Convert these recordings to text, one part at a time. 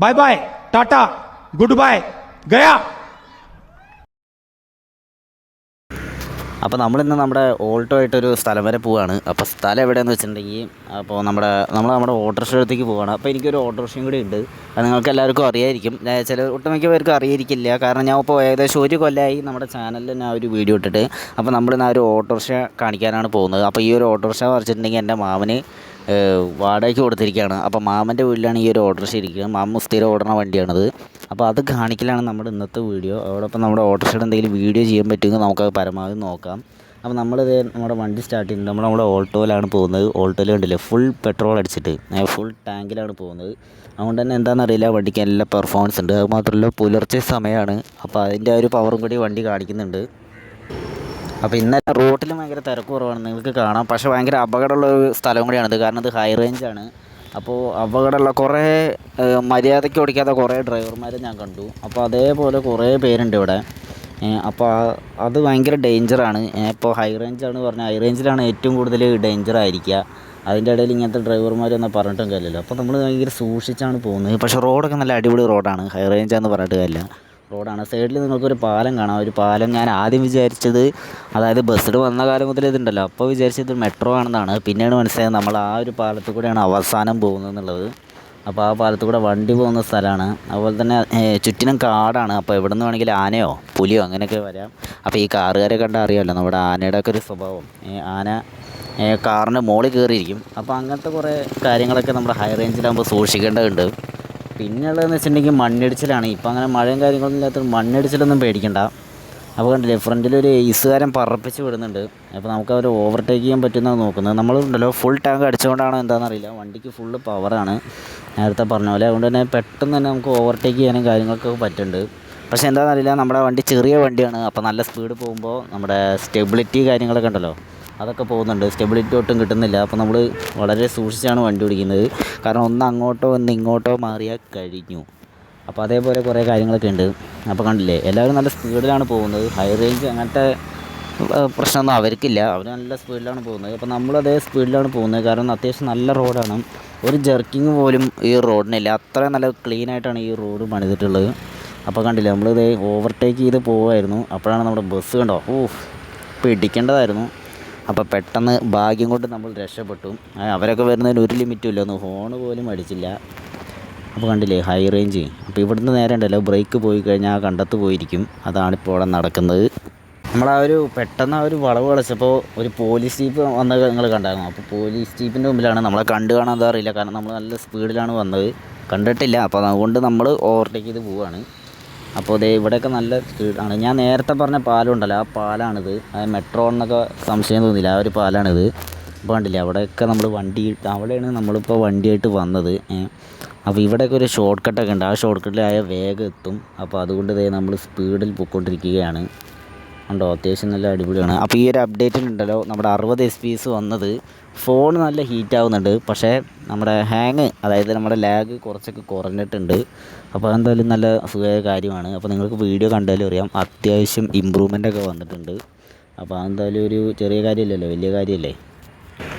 Bye bye, tata, good bye, गया. അപ്പോൾ നമ്മളിന്ന് നമ്മുടെ ഓൾട്ടോ ആയിട്ടൊരു സ്ഥലം വരെ പോവുകയാണ്. അപ്പോൾ സ്ഥലം എവിടെയെന്ന് വെച്ചിട്ടുണ്ടെങ്കിൽ അപ്പോൾ നമ്മുടെ ഓട്ടോറിക്ഷ അടുത്തേക്ക് പോവുകയാണ്. അപ്പോൾ എനിക്കൊരു ഓട്ടോറിക്ഷയും കൂടി ഉണ്ട്. അത് നിങ്ങൾക്ക് എല്ലാവർക്കും അറിയായിരിക്കും. ചില ഒട്ടുമിക്ക പേർക്ക് അറിയായിരിക്കില്ല. കാരണം ഞാൻ ഇപ്പോൾ ഏകദേശം ഒരു കൊല്ലമായി നമ്മുടെ ചാനലിൽ ഞാൻ ഒരു വീഡിയോ ഇട്ടിട്ട്. അപ്പോൾ നമ്മളിന്ന് ആ ഒരു ഓട്ടോറിക്ഷ കാണിക്കാനാണ് പോകുന്നത്. അപ്പോൾ ഈ ഒരു ഓട്ടോറിക്ഷ പറിച്ചിട്ടുണ്ടെങ്കിൽ എൻ്റെ മാമന് വാടകയ്ക്ക് കൊടുത്തിരിക്കുകയാണ്. അപ്പോൾ മാമൻ്റെ വീട്ടിലാണ് ഈ ഒരു ഓട്ടോറിക്ഷ ഇരിക്കുന്നത്. മാമ സ്ഥിരം ഓടുന്ന വണ്ടിയാണത്. അപ്പോൾ അത് കാണിക്കലാണ് നമ്മുടെ ഇന്നത്തെ വീഡിയോ. അതോടൊപ്പം നമ്മുടെ ഓട്ടോറിക്ഷയുടെ എന്തെങ്കിലും വീഡിയോ ചെയ്യാൻ പറ്റുമെങ്കിൽ നമുക്കത് പരമാവധി നോക്കാം. അപ്പോൾ നമ്മളിത് നമ്മുടെ വണ്ടി സ്റ്റാർട്ട് ചെയ്യുന്നുണ്ട്. നമ്മുടെ ഓൾട്ടോയിലാണ് പോകുന്നത്. ഓൾട്ടോയിൽ കണ്ടില്ലേ, ഫുൾ പെട്രോൾ അടിച്ചിട്ട് ഫുൾ ടാങ്കിലാണ് പോകുന്നത്. അതുകൊണ്ട് തന്നെ എന്താണെന്നറിയില്ല, വണ്ടിക്ക് നല്ല പെർഫോമൻസ് ഉണ്ട്. അത് മാത്രമല്ല പുലർച്ചെ സമയമാണ്. അപ്പോൾ അതിൻ്റെ ഒരു പവറും കൂടി വണ്ടി കാണിക്കുന്നുണ്ട്. അപ്പോൾ ഇന്നലെ റോട്ടിൽ ഭയങ്കര തിരക്ക് കുറവാണ്, നിങ്ങൾക്ക് കാണാം. പക്ഷേ ഭയങ്കര അപകടമുള്ള ഒരു സ്ഥലം കൂടിയാണിത്. കാരണം ഇത് ഹൈ റേഞ്ചാണ്. അപ്പോൾ അപകടമുള്ള കുറേ മര്യാദയ്ക്ക് ഓടിക്കാത്ത കുറേ ഡ്രൈവർമാരെ ഞാൻ കണ്ടു. അപ്പോൾ അതേപോലെ കുറേ പേരുണ്ട് ഇവിടെ. അപ്പോൾ അത് ഭയങ്കര ഡേഞ്ചറാണ്. ഇപ്പോൾ ഹൈ റേഞ്ചാണ് പറഞ്ഞാൽ ഹൈ റേഞ്ചിലാണ് ഏറ്റവും കൂടുതൽ ഡേഞ്ചറായിരിക്കുക. അതിൻ്റെ ഇടയിൽ ഇങ്ങനത്തെ ഡ്രൈവർമാരൊന്നും പറഞ്ഞിട്ടും കാര്യമില്ല. അപ്പോൾ നമ്മൾ ഭയങ്കര സൂക്ഷിച്ചാണ് പോകുന്നത്. പക്ഷേ റോഡൊക്കെ നല്ല അടിപൊളി റോഡാണ്. ഹൈ റേഞ്ചാന്ന് പറഞ്ഞിട്ട് കാര്യമില്ല, റോഡാണ്. സൈഡിൽ നിങ്ങൾക്കൊരു പാലം കാണാം. ഒരു പാലം ഞാൻ ആദ്യം വിചാരിച്ചത്, അതായത് ബസ്സിൽ വന്ന കാലം മുതൽ ഇതുണ്ടല്ലോ, അപ്പോൾ വിചാരിച്ചത് മെട്രോ ആണെന്നാണ്. പിന്നെയാണ് മനസ്സിലായത് നമ്മൾ ആ ഒരു പാലത്തിൽ കൂടെയാണ് അവസാനം പോകുന്നത് എന്നുള്ളത്. അപ്പോൾ ആ പാലത്തിൽ കൂടെ വണ്ടി പോകുന്ന സ്ഥലമാണ്. അതുപോലെ തന്നെ ചുറ്റിനും കാടാണ്. അപ്പോൾ എവിടെ നിന്ന് വേണമെങ്കിലും ആനയോ പുലിയോ അങ്ങനെയൊക്കെ വരാം. അപ്പോൾ ഈ കാറുകാരെ കണ്ടാൽ അറിയാമല്ലോ നമ്മുടെ ആനയുടെ ഒക്കെ ഒരു സ്വഭാവം. ആന കാറിൻ്റെ മുകളിൽ കയറിയിരിക്കും. അപ്പോൾ അങ്ങനത്തെ കുറേ കാര്യങ്ങളൊക്കെ നമ്മുടെ ഹൈ റേഞ്ചിലാകുമ്പോൾ സൂക്ഷിക്കേണ്ടതുണ്ട്. പിന്നെയുള്ളതെന്ന് വെച്ചിട്ടുണ്ടെങ്കിൽ മണ്ണിടിച്ചിലാണ്. ഇപ്പം അങ്ങനെ മഴയും കാര്യങ്ങളൊന്നും ഇല്ലാത്ത മണ്ണിടിച്ചിലൊന്നും പേടിക്കണ്ട. അപ്പോൾ കണ്ടില്ലേ, ഫ്രണ്ടിലൊരു ഈസുകാരൻ പറപ്പിച്ച് വിടുന്നുണ്ട്. അപ്പോൾ നമുക്ക് അവർ ഓവർടേക്ക് ചെയ്യാൻ പറ്റുന്നതാണ് നോക്കുന്നത്. നമ്മളുണ്ടല്ലോ ഫുൾ ടാങ്ക് അടിച്ചുകൊണ്ടാണോ എന്താണെന്നറിയില്ല, വണ്ടിക്ക് ഫുള്ള് പവറാണ് നേരത്തെ പറഞ്ഞ പോലെ. അതുകൊണ്ട് തന്നെ പെട്ടെന്ന് തന്നെ നമുക്ക് ഓവർടേക്ക് ചെയ്യാനും കാര്യങ്ങൾക്കൊക്കെ പറ്റുന്നുണ്ട്. പക്ഷേ എന്താണെന്നറിയില്ല, നമ്മുടെ വണ്ടി ചെറിയ വണ്ടിയാണ്. അപ്പോൾ നല്ല സ്പീഡ് പോകുമ്പോൾ നമ്മുടെ സ്റ്റെബിലിറ്റി കാര്യങ്ങളൊക്കെ ഉണ്ടല്ലോ, അതൊക്കെ പോകുന്നുണ്ട്. സ്റ്റെബിലിറ്റി ഒട്ടും കിട്ടുന്നില്ല. അപ്പോൾ നമ്മൾ വളരെ സൂക്ഷിച്ചാണ് വണ്ടി ഓടിക്കുന്നത്. കാരണം ഒന്ന് അങ്ങോട്ടോ ഒന്ന് ഇങ്ങോട്ടോ മാറിയാൽ കഴിഞ്ഞു. അപ്പോൾ അതേപോലെ കുറേ കാര്യങ്ങളൊക്കെ ഉണ്ട്. അപ്പോൾ കണ്ടില്ലേ, എല്ലാവരും നല്ല സ്പീഡിലാണ് പോകുന്നത്. ഹൈ റേഞ്ച് അങ്ങനത്തെ പ്രശ്നമൊന്നും അവർക്കില്ല. അവർ നല്ല സ്പീഡിലാണ് പോകുന്നത്. അപ്പോൾ നമ്മളതേ സ്പീഡിലാണ് പോകുന്നത്. കാരണം അത്യാവശ്യം നല്ല റോഡാണ്. ഒരു ജർക്കിങ് പോലും ഈ റോഡിനില്ല. അത്രയും നല്ല ക്ലീനായിട്ടാണ് ഈ റോഡ് പണിതിട്ടുള്ളത്. അപ്പോൾ കണ്ടില്ലേ, നമ്മളിത് ഓവർടേക്ക് ചെയ്ത് പോകുമായിരുന്നു. അപ്പോഴാണ് നമ്മുടെ ബസ് കണ്ടോ, പിടിക്കേണ്ടതായിരുന്നു. അപ്പോൾ പെട്ടെന്ന് ഭാഗ്യം കൊണ്ട് നമ്മൾ രക്ഷപ്പെട്ടു. അവരൊക്കെ വരുന്നതിന് ഒരു ലിമിറ്റും ഇല്ല, ഒന്ന് ഹോൺ പോലും അടിച്ചില്ല. അപ്പോൾ കണ്ടില്ലേ ഹൈ റേഞ്ച്. അപ്പോൾ ഇവിടുന്ന് നേരെ ഉണ്ടല്ലോ, ബ്രേക്ക് പോയി കഴിഞ്ഞാൽ ആ കണ്ടത്ത് പോയിരിക്കും. അതാണിപ്പോൾ അവിടെ നടക്കുന്നത്. നമ്മളാ ഒരു പെട്ടെന്ന് ആ ഒരു വളവ് കളിച്ചപ്പോൾ ഒരു പോലീസ് ജീപ്പ് വന്നത് നിങ്ങൾ കണ്ടായിരുന്നു. അപ്പോൾ പോലീസ് ജീപ്പിൻ്റെ മുമ്പിലാണ് നമ്മളെ കണ്ടു കാണാൻ എന്താ അറിയില്ല. കാരണം നമ്മൾ നല്ല സ്പീഡിലാണ് വന്നത്, കണ്ടിട്ടില്ല. അപ്പോൾ അതുകൊണ്ട് നമ്മൾ ഓവർടേക്ക് ചെയ്ത് പോവുകയാണ്. അപ്പോൾ ദേ ഇവിടെയൊക്കെ നല്ല സ്പീഡാണ്. ഞാൻ നേരത്തെ പറഞ്ഞ പാലം ഉണ്ടല്ലോ, ആ പാലാണിത്. മെട്രോ എന്നൊക്കെ സംശയം തോന്നിയില്ല, ആ ഒരു പാലാണിത്. അപ്പോൾ കണ്ടില്ലേ, അവിടെയൊക്കെ നമ്മൾ അവിടെയാണ് നമ്മളിപ്പോൾ വണ്ടിയായിട്ട് വന്നത്. അപ്പോൾ ഇവിടെയൊക്കെ ഒരു ഷോർട്ട് കട്ടൊക്കെ ഉണ്ട്. ആ ഷോർട്ട് കട്ടിലായ വേഗം എത്തും. അപ്പോൾ അതുകൊണ്ട് ദേ നമ്മൾ സ്പീഡിൽ പോയിക്കൊണ്ടിരിക്കുകയാണ്. ഉണ്ടോ, അത്യാവശ്യം നല്ല അടിപൊളിയാണ്. അപ്പോൾ ഈ ഒരു അപ്ഡേറ്റിലുണ്ടല്ലോ നമ്മുടെ 60 FPS വന്നത്. ഫോൺ നല്ല ഹീറ്റ് ആവുന്നുണ്ട്. പക്ഷേ നമ്മുടെ ഹാങ്, അതായത് നമ്മുടെ ലാഗ് കുറച്ചൊക്കെ കുറഞ്ഞിട്ടുണ്ട്. അപ്പോൾ അതെന്തായാലും നല്ല സുഖമായ കാര്യമാണ്. അപ്പോൾ നിങ്ങൾക്ക് വീഡിയോ കണ്ടാലും അറിയാം, അത്യാവശ്യം ഇമ്പ്രൂവ്മെൻ്റൊക്കെ വന്നിട്ടുണ്ട്. അപ്പോൾ അതെന്തായാലും ഒരു ചെറിയ കാര്യമില്ലല്ലോ, വലിയ കാര്യമല്ലേ.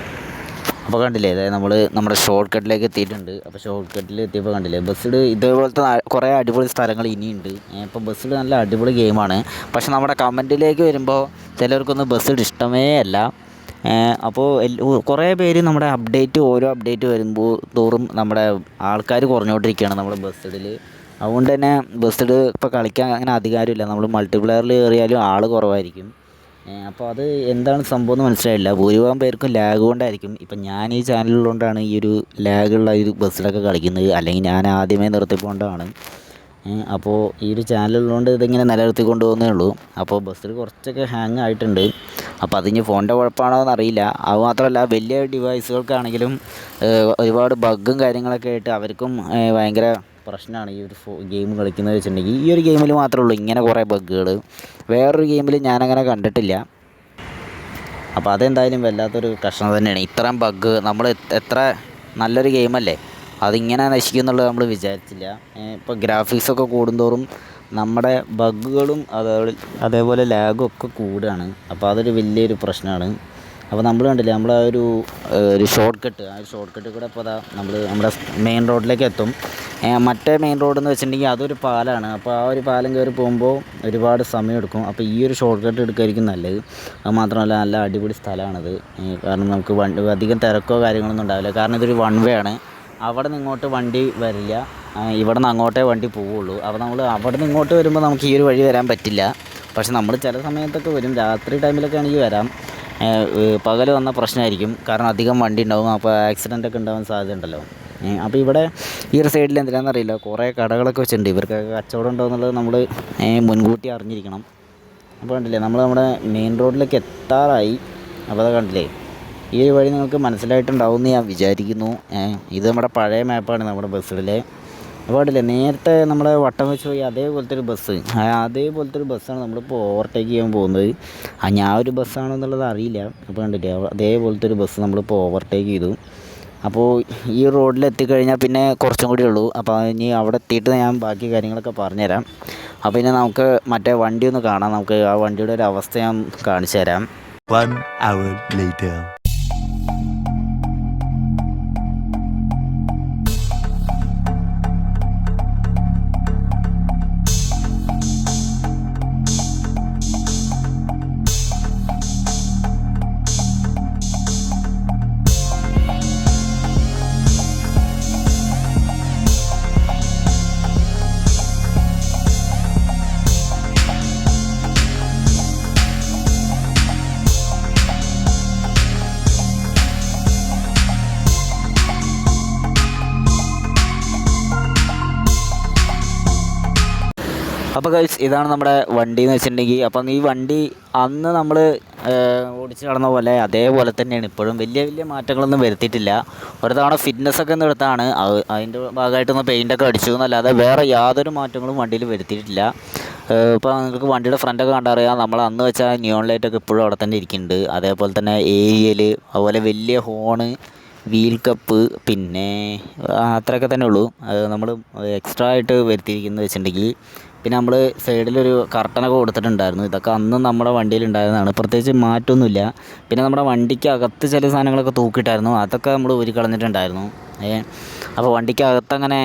അപ്പോൾ കണ്ടില്ലേ, അതായത് നമ്മുടെ ഷോർട്ട് കട്ടിലേക്ക് എത്തിയിട്ടുണ്ട്. അപ്പോൾ ഷോർട്ട് കട്ടിൽ എത്തിയപ്പോൾ കണ്ടില്ലേ, ബസ്സിൽ ഇതേപോലത്തെ കുറേ അടിപൊളി സ്ഥലങ്ങൾ ഇനിയുണ്ട്. ഇപ്പോൾ ബസ്സിൽ നല്ല അടിപൊളി ഗെയിമാണ്. പക്ഷെ നമ്മുടെ കമൻറ്റിലേക്ക് വരുമ്പോൾ ചിലർക്കൊന്നും ബസ്സിൽ ഇഷ്ടമേ അല്ല. അപ്പോൾ കുറേ പേര് നമ്മുടെ ഓരോ അപ്ഡേറ്റ് വരുമ്പോൾ തോറും നമ്മുടെ ആൾക്കാർ കുറഞ്ഞുകൊണ്ടിരിക്കുകയാണ് നമ്മുടെ ബസ്സിൽ. അതുകൊണ്ട് തന്നെ ബസ്സിൽ ഇപ്പോൾ കളിക്കാൻ അങ്ങനെ അധികാരമില്ല. നമ്മൾ മൾട്ടിപ്ലെയറിൽ കയറിയാലും ആൾ കുറവായിരിക്കും. അപ്പോൾ അത് എന്താണ് സംഭവം എന്ന് മനസ്സിലായില്ല. ഭൂരിഭാഗം പേർക്കും ലാഗ് കൊണ്ടായിരിക്കും. ഇപ്പം ഞാൻ ഈ ചാനലുള്ളതുകൊണ്ടാണ് ഈ ഒരു ലാഗുള്ള ഒരു ബസ്സിലൊക്കെ കളിക്കുന്നത്. അല്ലെങ്കിൽ ഞാൻ ആദ്യമേ നിർത്തിക്കൊണ്ടാണ്. അപ്പോൾ ഈ ഒരു ചാനലുള്ളതുകൊണ്ട് ഇതിങ്ങനെ നിലനിർത്തിക്കൊണ്ട് പോകുന്നേ ഉള്ളൂ. അപ്പോൾ ബസ്സിൽ കുറച്ചൊക്കെ ഹാങ് ആയിട്ടുണ്ട്. അപ്പോൾ അതിന് ഫോണിൻ്റെ കുഴപ്പമാണോ എന്നറിയില്ല. അതുമാത്രമല്ല, വലിയ ഡിവൈസുകൾക്കാണെങ്കിലും ഒരുപാട് ബഗ്ഗും കാര്യങ്ങളൊക്കെ ആയിട്ട് അവർക്കും ഭയങ്കര പ്രശ്നമാണ് ഈ ഒരു ഗെയിം കളിക്കുന്നത് വെച്ചിട്ടുണ്ടെങ്കിൽ. ഈ ഒരു ഗെയിമിൽ മാത്രമേ ഉള്ളൂ ഇങ്ങനെ കുറേ ബഗ്ഗുകൾ. വേറൊരു ഗെയിമിൽ ഞാനങ്ങനെ കണ്ടിട്ടില്ല. അപ്പോൾ അതെന്തായാലും വല്ലാത്തൊരു കഷ്ടം തന്നെയാണ്. ഇത്രയും ബഗ്ഗ്, നമ്മൾ എത്ര നല്ലൊരു ഗെയിമല്ലേ, അതിങ്ങനെ നശിക്കും എന്നുള്ളത് നമ്മൾ വിചാരിച്ചില്ല. ഇപ്പോൾ ഗ്രാഫിക്സൊക്കെ കൂടുന്തോറും നമ്മുടെ ബഗ്ഗുകളും അതേപോലെ ലാഗും ഒക്കെ കൂടുകയാണ്. അപ്പോൾ അതൊരു വലിയൊരു പ്രശ്നമാണ്. അപ്പോൾ നമ്മൾ കണ്ടില്ലേ നമ്മളെ ഒരു ഷോർട്ട് കട്ട്, ആ ഷോർട്ട് കട്ട് കൂടെ ഇപ്പോൾ അതാ നമ്മൾ നമ്മുടെ മെയിൻ റോഡിലേക്ക് എത്തും. മറ്റേ മെയിൻ റോഡെന്ന് വെച്ചിട്ടുണ്ടെങ്കിൽ അതൊരു പാലമാണ്. അപ്പോൾ ആ ഒരു പാലം കയറി പോകുമ്പോൾ ഒരുപാട് സമയമെടുക്കും. അപ്പോൾ ഈ ഒരു ഷോർട്ട് കട്ട് എടുക്കുമായിരിക്കും നല്ലത്. അത് മാത്രമല്ല നല്ല അടിപൊളി സ്ഥലമാണത്. കാരണം നമുക്ക് അധികം തിരക്കോ കാര്യങ്ങളൊന്നും ഉണ്ടാവില്ല. കാരണം ഇതൊരു വൺ വേ ആണ്. അവിടെ നിന്ന് ഇങ്ങോട്ട് വണ്ടി വരില്ല, ഇവിടെ നിന്ന് അങ്ങോട്ടേ വണ്ടി പോവുള്ളൂ. അപ്പോൾ നമ്മൾ അവിടെ നിന്ന് ഇങ്ങോട്ട് വരുമ്പോൾ നമുക്ക് ഈ ഒരു വഴി വരാൻ പറ്റില്ല. പക്ഷെ നമ്മൾ ചില സമയത്തൊക്കെ വരും, രാത്രി ടൈമിലൊക്കെ ആണെങ്കിൽ വരാം. പകൽ വന്ന പ്രശ്നമായിരിക്കും, കാരണം അധികം വണ്ടി ഉണ്ടാവും. അപ്പോൾ ആക്സിഡൻ്റ് ഒക്കെ ഉണ്ടാവാൻ സാധ്യത ഉണ്ടല്ലോ. അപ്പോൾ ഇവിടെ ഈ ഒരു സൈഡിൽ എന്തിനാണെന്നറിയില്ല കുറേ കടകളൊക്കെ വെച്ചിട്ടുണ്ട്. ഇവർക്കൊക്കെ കച്ചവടം ഉണ്ടോയെന്നുള്ളത് നമ്മൾ മുൻകൂട്ടി അറിഞ്ഞിരിക്കണം. അപ്പോൾ കണ്ടില്ലേ നമ്മുടെ മെയിൻ റോഡിലേക്ക് എത്താറായി. അപ്പോൾ അത് കണ്ടില്ലേ, ഈ ഒരു വഴി നിങ്ങൾക്ക് മനസ്സിലായിട്ടുണ്ടാവും എന്ന് ഞാൻ വിചാരിക്കുന്നു. ഇത് നമ്മുടെ പഴയ മാപ്പാണ് നമ്മുടെ ബസ്സിലെ. അപ്പോൾ കണ്ടില്ലേ, നേരത്തെ നമ്മുടെ വട്ടം വെച്ച് പോയി അതേപോലത്തെ ഒരു ബസ്സാണ് നമ്മളിപ്പോൾ ഓവർടേക്ക് ചെയ്യാൻ പോകുന്നത്. ഞാൻ ഒരു ബസ്സാണെന്നുള്ളത് അറിയില്ല. അപ്പോൾ കണ്ടില്ലേ, അതേപോലത്തെ ഒരു ബസ് നമ്മളിപ്പോൾ ഓവർടേക്ക് ചെയ്തു. അപ്പോൾ ഈ റോഡിൽ എത്തിക്കഴിഞ്ഞാൽ പിന്നെ കുറച്ചും കൂടി ഉള്ളൂ. അപ്പോൾ ഇനി അവിടെ എത്തിയിട്ട് ഞാൻ ബാക്കി കാര്യങ്ങളൊക്കെ പറഞ്ഞുതരാം. അപ്പോൾ ഇനി നമുക്ക് മറ്റേ വണ്ടി ഒന്ന് കാണാം. നമുക്ക് ആ വണ്ടിയുടെ ഒരു അവസ്ഥ ഞാൻ കാണിച്ചു തരാം. 1 hour later. അപ്പോൾ ഗൈസ്, ഇതാണ് നമ്മുടെ വണ്ടി എന്ന് വെച്ചിട്ടുണ്ടെങ്കിൽ. അപ്പം ഈ വണ്ടി അന്ന് നമ്മൾ ഓടിച്ച് നടന്ന പോലെ അതേപോലെ തന്നെയാണ് ഇപ്പോഴും. വലിയ മാറ്റങ്ങളൊന്നും വരുത്തിയിട്ടില്ല. ഒരു തവണ ഫിറ്റ്നസ്സൊക്കെ ഒന്ന് എടുത്താണ്, അതിൻ്റെ ഭാഗമായിട്ടൊന്ന് പെയിൻ്റൊക്കെ അടിച്ചു എന്നല്ലാതെ വേറെ യാതൊരു മാറ്റങ്ങളും വണ്ടിയിൽ വരുത്തിയിട്ടില്ല. ഇപ്പോൾ നിങ്ങൾക്ക് വണ്ടിയുടെ ഫ്രണ്ടൊക്കെ കണ്ടറിയാം, നമ്മൾ അന്ന് വെച്ച നിയോൺ ലൈറ്റൊക്കെ ഇപ്പോഴും അവിടെ തന്നെ ഇരിക്കുന്നുണ്ട്. അതേപോലെ തന്നെ ഏരിയൽ, അതുപോലെ വലിയ ഹോണ്, വീൽ കപ്പ്, പിന്നെ അത്രയൊക്കെ തന്നെ ഉള്ളൂ. നമ്മൾ എക്സ്ട്രാ ആയിട്ട് വരുത്തിയിരിക്കുന്നത് വെച്ചിട്ടുണ്ടെങ്കിൽ പിന്നെ നമ്മൾ സൈഡിലൊരു കർട്ടനൊക്കെ കൊടുത്തിട്ടുണ്ടായിരുന്നു. ഇതൊക്കെ അന്നും നമ്മുടെ വണ്ടിയിൽ ഉണ്ടായിരുന്നതാണ്, പ്രത്യേകിച്ച് മാറ്റമൊന്നുമില്ല. പിന്നെ നമ്മുടെ വണ്ടിക്ക് അകത്ത് ചില സാധനങ്ങളൊക്കെ തൂക്കിയിട്ടായിരുന്നു, അതൊക്കെ നമ്മൾ ഊരി കളഞ്ഞിട്ടുണ്ടായിരുന്നു. അപ്പോൾ വണ്ടിക്ക് അകത്തങ്ങനെ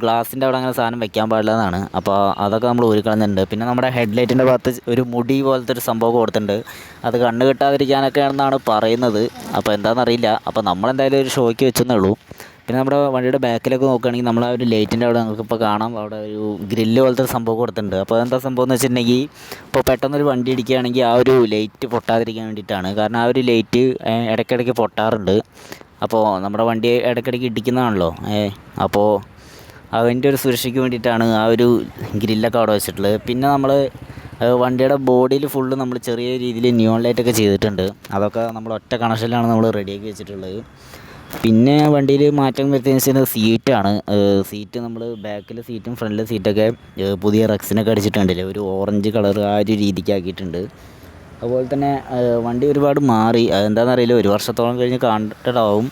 ഗ്ലാസിൻ്റെ അവിടെ അങ്ങനെ സാധനം വെക്കാൻ പാടില്ലെന്നാണ്. അപ്പോൾ അതൊക്കെ നമ്മൾ ഊരി കളഞ്ഞിട്ടുണ്ട്. പിന്നെ നമ്മുടെ ഹെഡ് ലൈറ്റിൻ്റെ ഭാഗത്ത് ഒരു മുടി പോലത്തെ ഒരു സംഭവം കൊടുത്തിട്ടുണ്ട്. അത് കണ്ണ് കിട്ടാതിരിക്കാനൊക്കെ ആണെന്നാണ് പറയുന്നത്. അപ്പോൾ എന്താണെന്നറിയില്ല. അപ്പോൾ നമ്മളെന്തായാലും ഒരു ഷോയ്ക്ക് വെച്ചെന്നേ ഉള്ളൂ. പിന്നെ നമ്മുടെ വണ്ടിയുടെ ബാക്കിലൊക്കെ നോക്കുകയാണെങ്കിൽ നമ്മൾ ആ ഒരു ലൈറ്റിൻ്റെ അവിടെ നമുക്കിപ്പോൾ കാണാം, അവിടെ ഒരു ഗ്രില്ല് പോലത്തെ ഒരു സംഭവം കൊടുത്തിട്ടുണ്ട്. അപ്പോൾ എന്താ സംഭവം എന്ന് വെച്ചിട്ടുണ്ടെങ്കിൽ, ഇപ്പോൾ പെട്ടെന്നൊരു വണ്ടി ഇടിക്കുകയാണെങ്കിൽ ആ ഒരു ലൈറ്റ് പൊട്ടാതിരിക്കാൻ വേണ്ടിയിട്ടാണ്. കാരണം ആ ഒരു ലൈറ്റ് ഇടയ്ക്കിടയ്ക്ക് പൊട്ടാറുണ്ട്. അപ്പോൾ നമ്മുടെ വണ്ടി ഇടയ്ക്കിടയ്ക്ക് ഇടിക്കുന്നതാണല്ലോ. അപ്പോൾ അതിൻ്റെ ഒരു സുരക്ഷയ്ക്ക് വേണ്ടിയിട്ടാണ് ആ ഒരു ഗ്രില്ലൊക്കെ അവിടെ വെച്ചിട്ടുള്ളത്. പിന്നെ നമ്മൾ വണ്ടിയുടെ ബോഡിയിൽ ഫുള്ള് നമ്മൾ ചെറിയ രീതിയിൽ നിയോൺ ലൈറ്റൊക്കെ ചെയ്തിട്ടുണ്ട്. അതൊക്കെ നമ്മൾ ഒറ്റ കണക്ഷനിലാണ് നമ്മൾ റെഡിയാക്കി വെച്ചിട്ടുള്ളത്. പിന്നെ വണ്ടിയിൽ മാറ്റം വരുത്തിയെന്ന് വെച്ചാൽ സീറ്റാണ്. സീറ്റ് നമ്മൾ ബാക്കിലെ സീറ്റും ഫ്രണ്ടിലെ സീറ്റൊക്കെ പുതിയ റെക്സിനൊക്കെ അടിച്ചിട്ടുണ്ടല്ലേ, ഒരു ഓറഞ്ച് കളർ ആ ഒരു രീതിക്ക് ആക്കിയിട്ടുണ്ട്. അതുപോലെ തന്നെ വണ്ടി ഒരുപാട് മാറി, അതെന്താണെന്നറിയില്ല, ഒരു വർഷത്തോളം കഴിഞ്ഞ് കണ്ടിട്ടാവും.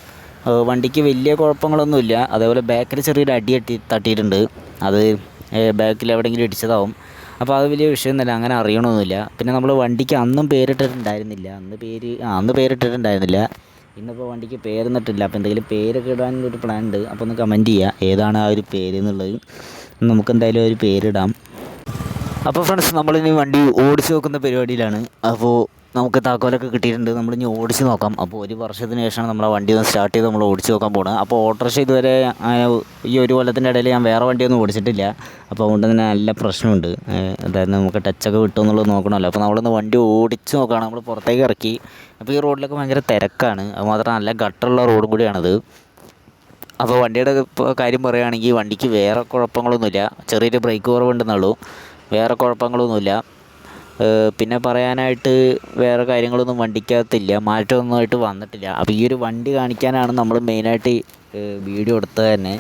വണ്ടിക്ക് വലിയ കുഴപ്പങ്ങളൊന്നുമില്ല. അതേപോലെ ബാക്കിൽ ചെറിയൊരു അടി തട്ടിയിട്ടുണ്ട്, അത് ബാക്കിൽ എവിടെയെങ്കിലും ഇടിച്ചതാവും. അപ്പോൾ അത് വലിയ വിഷയമൊന്നുമില്ല, അങ്ങനെ അറിയണമൊന്നുമില്ല. പിന്നെ നമ്മൾ വണ്ടിക്ക് അന്ന് പേരിട്ടിട്ടുണ്ടായിരുന്നില്ല. ഇന്നിപ്പോൾ വണ്ടിക്ക് പേരൊന്നിട്ടില്ല. അപ്പോൾ എന്തെങ്കിലും പേരൊക്കെ ഇടാനൊരു പ്ലാൻ ഉണ്ട്. അപ്പോൾ ഒന്ന് കമൻറ്റ് ചെയ്യുക ഏതാണ് ആ ഒരു പേര് എന്നുള്ളത്. നമുക്ക് എന്തായാലും ഒരു പേരിടാം. അപ്പോൾ ഫ്രണ്ട്സ്, നമ്മളിനി വണ്ടി ഓടിച്ച് നോക്കുന്ന പരിപാടിയിലാണ്. അപ്പോൾ നമുക്ക് താക്കോലൊക്കെ കിട്ടിയിട്ടുണ്ട്, നമ്മളിനി ഓടിച്ച് നോക്കാം. അപ്പോൾ ഒരു വർഷത്തിന് ശേഷമാണ് നമ്മളെ വണ്ടി ഒന്ന് സ്റ്റാർട്ട് ചെയ്ത് നമ്മൾ ഓടിച്ച് നോക്കാൻ പോകുന്നത്. അപ്പോൾ ഓട്ടോറിക്ഷ ഇതുവരെ ഈ ഒരു കൊല്ലത്തിൻ്റെ ഇടയിൽ ഞാൻ വേറെ വണ്ടിയൊന്നും ഓടിച്ചിട്ടില്ല. അപ്പോൾ അതുകൊണ്ട് തന്നെ നല്ല പ്രശ്നമുണ്ട്. അതായത് നമുക്ക് ടച്ചൊക്കെ കിട്ടുമോ എന്നുള്ളത് നോക്കണമല്ലോ. അപ്പോൾ നമ്മളൊന്ന് വണ്ടി ഓടിച്ച് നോക്കുകയാണ്. നമ്മൾ പുറത്തേക്ക് ഇറക്കി. അപ്പോൾ ഈ റോഡിലൊക്കെ ഭയങ്കര തിരക്കാണ്, അതുമാത്രം നല്ല ഗട്ടറുള്ള റോഡും കൂടിയാണത്. അപ്പോൾ വണ്ടിയുടെ കാര്യം പറയുകയാണെങ്കിൽ വണ്ടിക്ക് വേറെ കുഴപ്പങ്ങളൊന്നുമില്ല, ചെറിയൊരു ബ്രേക്ക് കുറവുണ്ടെന്നുള്ളൂ, വേറെ കുഴപ്പങ്ങളൊന്നുമില്ല. പിന്നെ പറയാനായിട്ട് വേറെ കാര്യങ്ങളൊന്നും വണ്ടിക്കകത്തില്ല, മാറ്റമൊന്നുമായിട്ട് വന്നിട്ടില്ല. അപ്പോൾ ഈ ഒരു വണ്ടി കാണിക്കാനാണ് നമ്മൾ മെയിനായിട്ട് വീഡിയോ എടുത്തത് തന്നെ.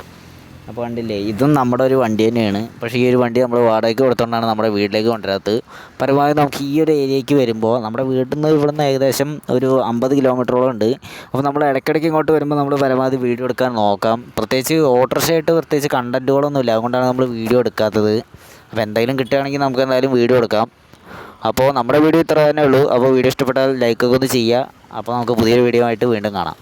അപ്പോൾ കണ്ടില്ലേ, ഇതും നമ്മുടെ ഒരു വണ്ടി തന്നെയാണ്. പക്ഷേ ഈ ഒരു വണ്ടി നമ്മൾ വാടകയ്ക്ക് കൊടുത്തുകൊണ്ടാണ് നമ്മുടെ വീട്ടിലേക്ക് കൊണ്ടുവരാത്തത്. പരമാവധി നമുക്ക് ഈ ഒരു ഏരിയയ്ക്ക് വരുമ്പോൾ നമ്മുടെ വീട്ടിൽ നിന്ന് ഇവിടുന്ന് ഏകദേശം ഒരു 50 കിലോമീറ്ററോളം ഉണ്ട്. അപ്പോൾ നമ്മൾ ഇടയ്ക്കിടയ്ക്ക് ഇങ്ങോട്ട് വരുമ്പോൾ നമ്മൾ പരമാവധി വീഡിയോ എടുക്കാൻ നോക്കാം. പ്രത്യേകിച്ച് ഓട്ടോറിക്ഷയായിട്ട് പ്രത്യേകിച്ച് കണ്ടൻറ്റുകളൊന്നുമില്ല, അതുകൊണ്ടാണ് നമ്മൾ വീഡിയോ എടുക്കാത്തത്. അപ്പോൾ എന്തായാലും കിട്ടുകയാണെങ്കിൽ നമുക്ക് എന്തായാലും വീഡിയോ എടുക്കാം. അപ്പോൾ നമ്മുടെ വീഡിയോ ഇത്ര തന്നെ ഉള്ളൂ. അപ്പോൾ വീഡിയോ ഇഷ്ടപ്പെട്ടാൽ ലൈക്കൊക്കെ ഒന്ന് ചെയ്യുക. അപ്പോൾ നമുക്ക് പുതിയൊരു വീഡിയോ ആയിട്ട് വീണ്ടും കാണാം.